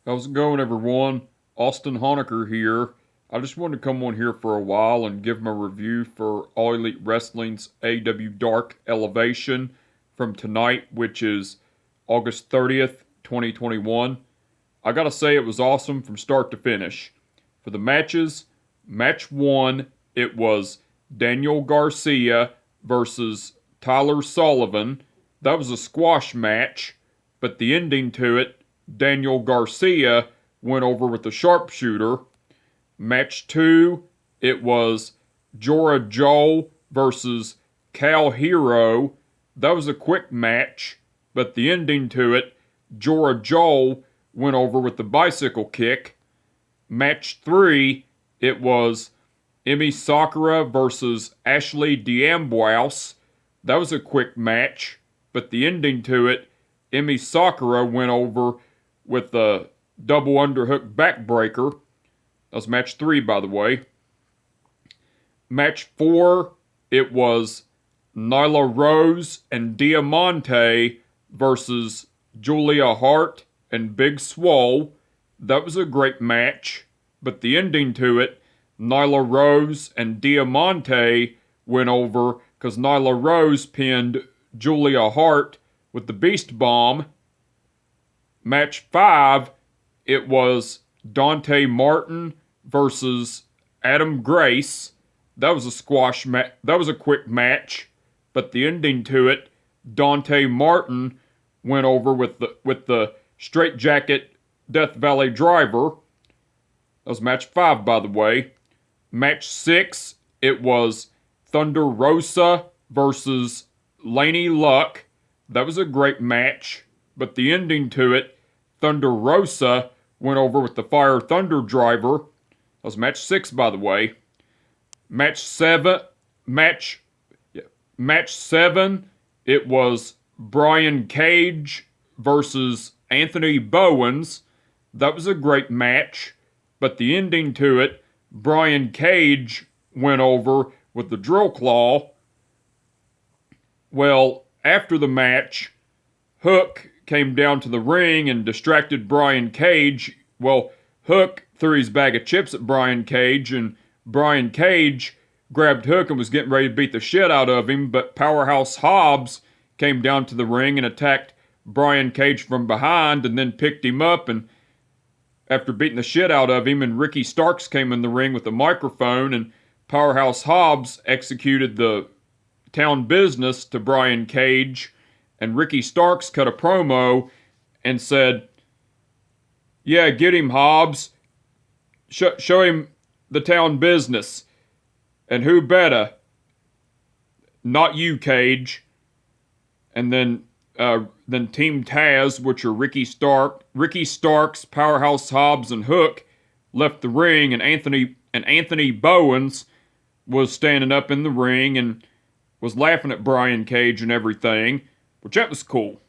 How's it going, everyone? Austin Honecker here. I just wanted to come on here for a while and give my review for All Elite Wrestling's AEW Dark Elevation from tonight, which is August 30th, 2021. I gotta say, it was awesome from start to finish. For the matches, match one, it was Daniel Garcia versus Tyler Sullivan. That was a squash match, but the ending to it, Daniel Garcia went over with the sharpshooter. Match two, it was Jora Joel versus Cal Hero. That was a quick match, but the ending to it, Jora Joel went over with the bicycle kick. Match three, it was Emi Sakura versus Ashley D'Amboise. That was a quick match, but the ending to it, Emi Sakura went over with the double underhook backbreaker. That was match three, by the way. Match four, it was Nyla Rose and Diamante versus Julia Hart and Big Swole. That was a great match, but the ending to it, Nyla Rose and Diamante went over because Nyla Rose pinned Julia Hart with the Beast Bomb. Match five, it was Dante Martin versus Adam Grace. That was a squash match. That was a quick match, but the ending to it, Dante Martin went over with the straight jacket Death Valley Driver. That was match five, by the way. Match six, it was Thunder Rosa versus Laney Luck. That was a great match, but the ending to it, Thunder Rosa went over with the Fire Thunder Driver. That was match six, by the way. Match seven, it was Brian Cage versus Anthony Bowens. That was a great match, but the ending to it, Brian Cage went over with the Drill Claw. Well, after the match, Hook came down to the ring and distracted Brian Cage. Well, Hook threw his bag of chips at Brian Cage, and Brian Cage grabbed Hook and was getting ready to beat the shit out of him, but Powerhouse Hobbs came down to the ring and attacked Brian Cage from behind and then picked him up, and after beating the shit out of him, and Ricky Starks came in the ring with a microphone, and Powerhouse Hobbs executed the town business to Brian Cage, and Ricky Starks cut a promo and said, "Yeah, get him, Hobbs. Show him the town business. And who better? Not you, Cage." And then Team Taz, which are Ricky Starks, Powerhouse Hobbs, and Hook, left the ring, and Anthony Bowens was standing up in the ring and was laughing at Brian Cage and everything, which that was cool.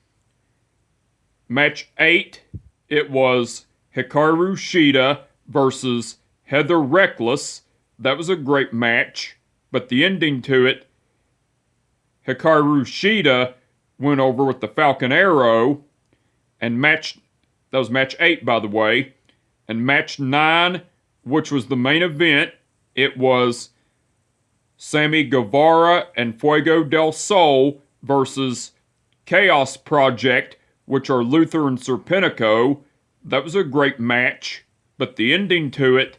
Match 8, it was Hikaru Shida versus Heather Reckless. That was a great match, but the ending to it, Hikaru Shida went over with the Falcon Arrow, and that was match 8, by the way. And match 9, which was the main event, it was Sammy Guevara and Fuego del Sol versus Chaos Project, which are Luther and Serpentico. That was a great match, but the ending to it,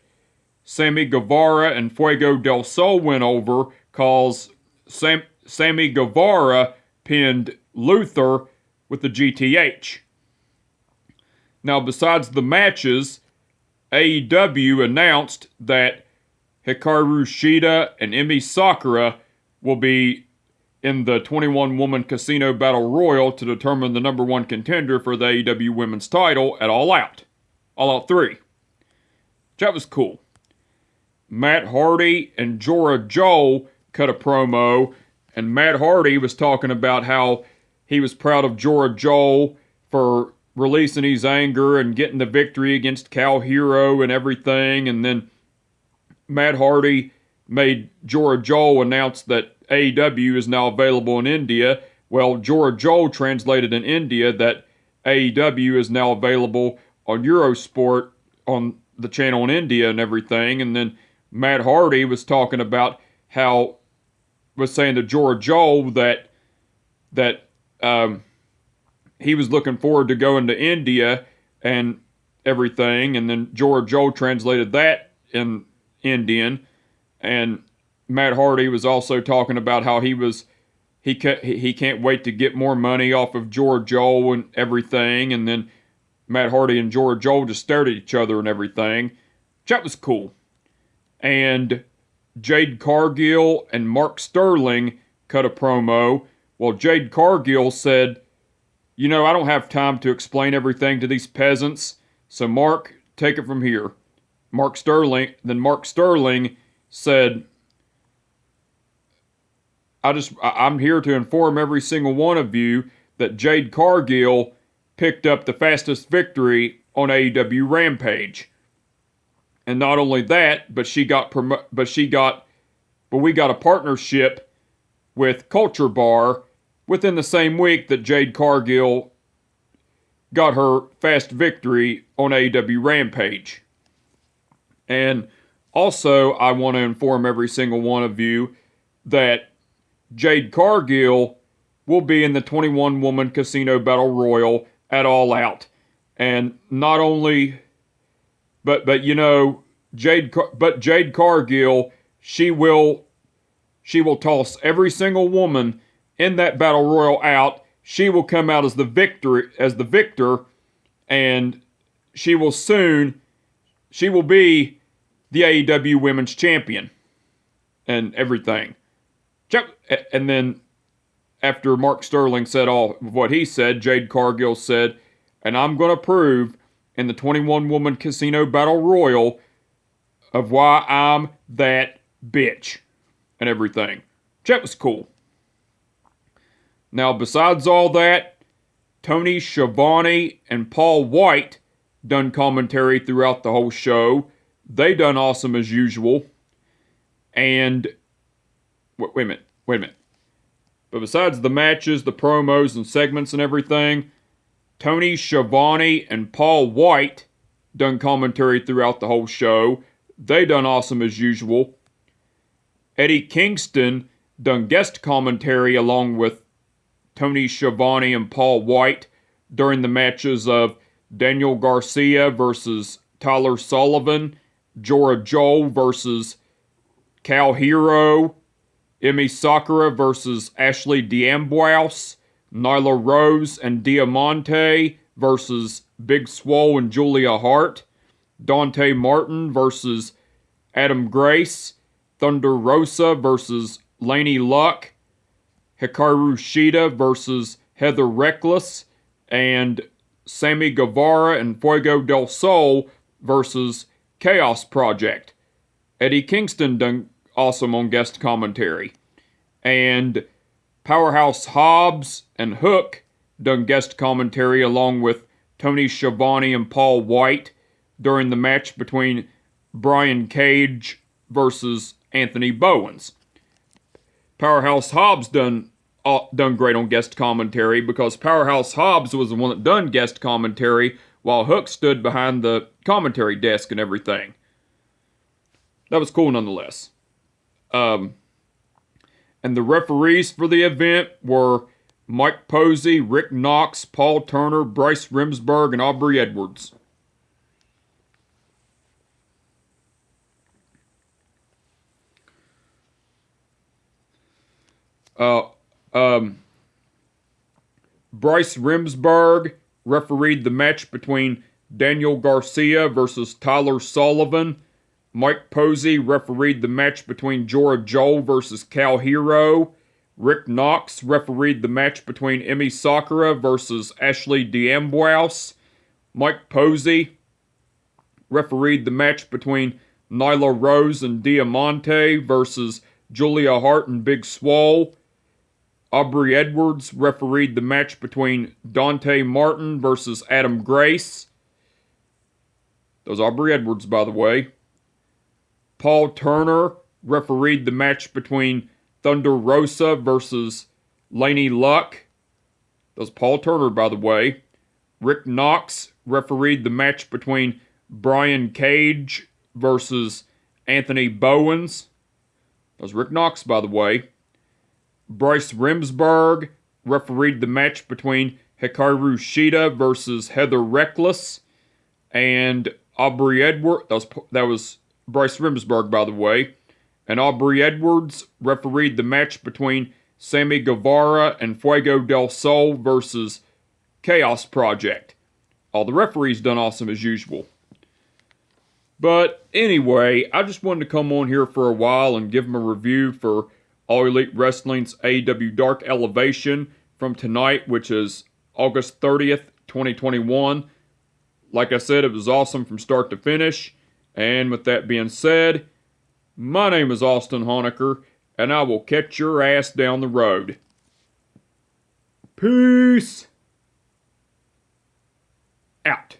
Sammy Guevara and Fuego del Sol went over cause Sammy Guevara pinned Luther with the GTH. Now, besides the matches, AEW announced that Hikaru Shida and Emi Sakura will be in the 21-woman Casino Battle Royal to determine the number one contender for the AEW Women's title at All Out. All Out 3. That was cool. Matt Hardy and Jora Joel cut a promo, and Matt Hardy was talking about how he was proud of Jora Joel for releasing his anger and getting the victory against Cal Hero and everything, and then Matt Hardy made Jora Joel announce that AEW is now available in India. Well, Jora Joel translated in India that AEW is now available on Eurosport on the channel in India and everything. And then Matt Hardy was talking about how, was saying to Jorah Joel that he was looking forward to going to India and everything. And then Jorah Joel translated that in Indian. And Matt Hardy was also talking about how he can't wait to get more money off of Jorah Joel and everything. And then Matt Hardy and Jorah Joel just stared at each other and everything. That was cool. And Jade Cargill and Mark Sterling cut a promo. Well, Jade Cargill said, I don't have time to explain everything to these peasants. So Mark, take it from here. Mark Sterling said, I'm here to inform every single one of you that Jade Cargill picked up the fastest victory on AEW Rampage. And not only that, but we got a partnership with Culture Bar within the same week that Jade Cargill got her fast victory on AEW Rampage. And also, I want to inform every single one of you that Jade Cargill will be in the 21-woman Casino Battle Royal at All Out. And not only, but Jade Cargill, she will toss every single woman in that Battle Royal out. She will come out as the victor, and she will be the AEW Women's Champion and everything. And then after Mark Sterling said all of what he said, Jade Cargill said, and I'm going to prove in the 21-woman Casino Battle Royal of why I'm that bitch and everything. That was cool. Now, besides all that, Tony Schiavone and Paul White done commentary throughout the whole show. They done awesome as usual. And wait a minute. But besides the matches, the promos, and segments and everything, Tony Schiavone and Paul White done commentary throughout the whole show. They done awesome as usual. Eddie Kingston done guest commentary along with Tony Schiavone and Paul White during the matches of Daniel Garcia versus Tyler Sullivan, Jorah Joel versus Cal Hero, Emi Sakura versus Ashley D'Ambrose, Nyla Rose and Diamante versus Big Swole and Julia Hart, Dante Martin versus Adam Grace, Thunder Rosa versus Laney Luck, Hikaru Shida versus Heather Reckless, and Sammy Guevara and Fuego del Sol versus Chaos Project. Eddie Kingston done awesome on guest commentary. And Powerhouse Hobbs and Hook done guest commentary along with Tony Schiavone and Paul White during the match between Brian Cage versus Anthony Bowens. Powerhouse Hobbs done great on guest commentary because Powerhouse Hobbs was the one that done guest commentary while Hook stood behind the commentary desk and everything. That was cool nonetheless. And the referees for the event were Mike Posey, Rick Knox, Paul Turner, Bryce Remsburg, and Aubrey Edwards. Bryce Remsburg refereed the match between Daniel Garcia versus Tyler Sullivan. Mike Posey refereed the match between Jorah Joel versus Cal Hero. Rick Knox refereed the match between Emi Sakura versus Ashley D'Ambrose. Mike Posey refereed the match between Nyla Rose and Diamante versus Julia Hart and Big Swole. Aubrey Edwards refereed the match between Dante Martin versus Adam Grace. That was Aubrey Edwards, by the way. Paul Turner refereed the match between Thunder Rosa versus Laney Luck. That was Paul Turner, by the way. Rick Knox refereed the match between Brian Cage versus Anthony Bowens. That was Rick Knox, by the way. Bryce Remsburg refereed the match between Hikaru Shida versus Heather Reckless. And Aubrey Edwards, that was Bryce Remsburg, by the way. And Aubrey Edwards refereed the match between Sammy Guevara and Fuego del Sol versus Chaos Project. All the referees done awesome as usual. But anyway, I just wanted to come on here for a while and give them a review for All Elite Wrestling's AEW Dark Elevation from tonight, which is August 30th, 2021. Like I said, it was awesome from start to finish. And with that being said, my name is Austin Honecker, and I will catch your ass down the road. Peace out.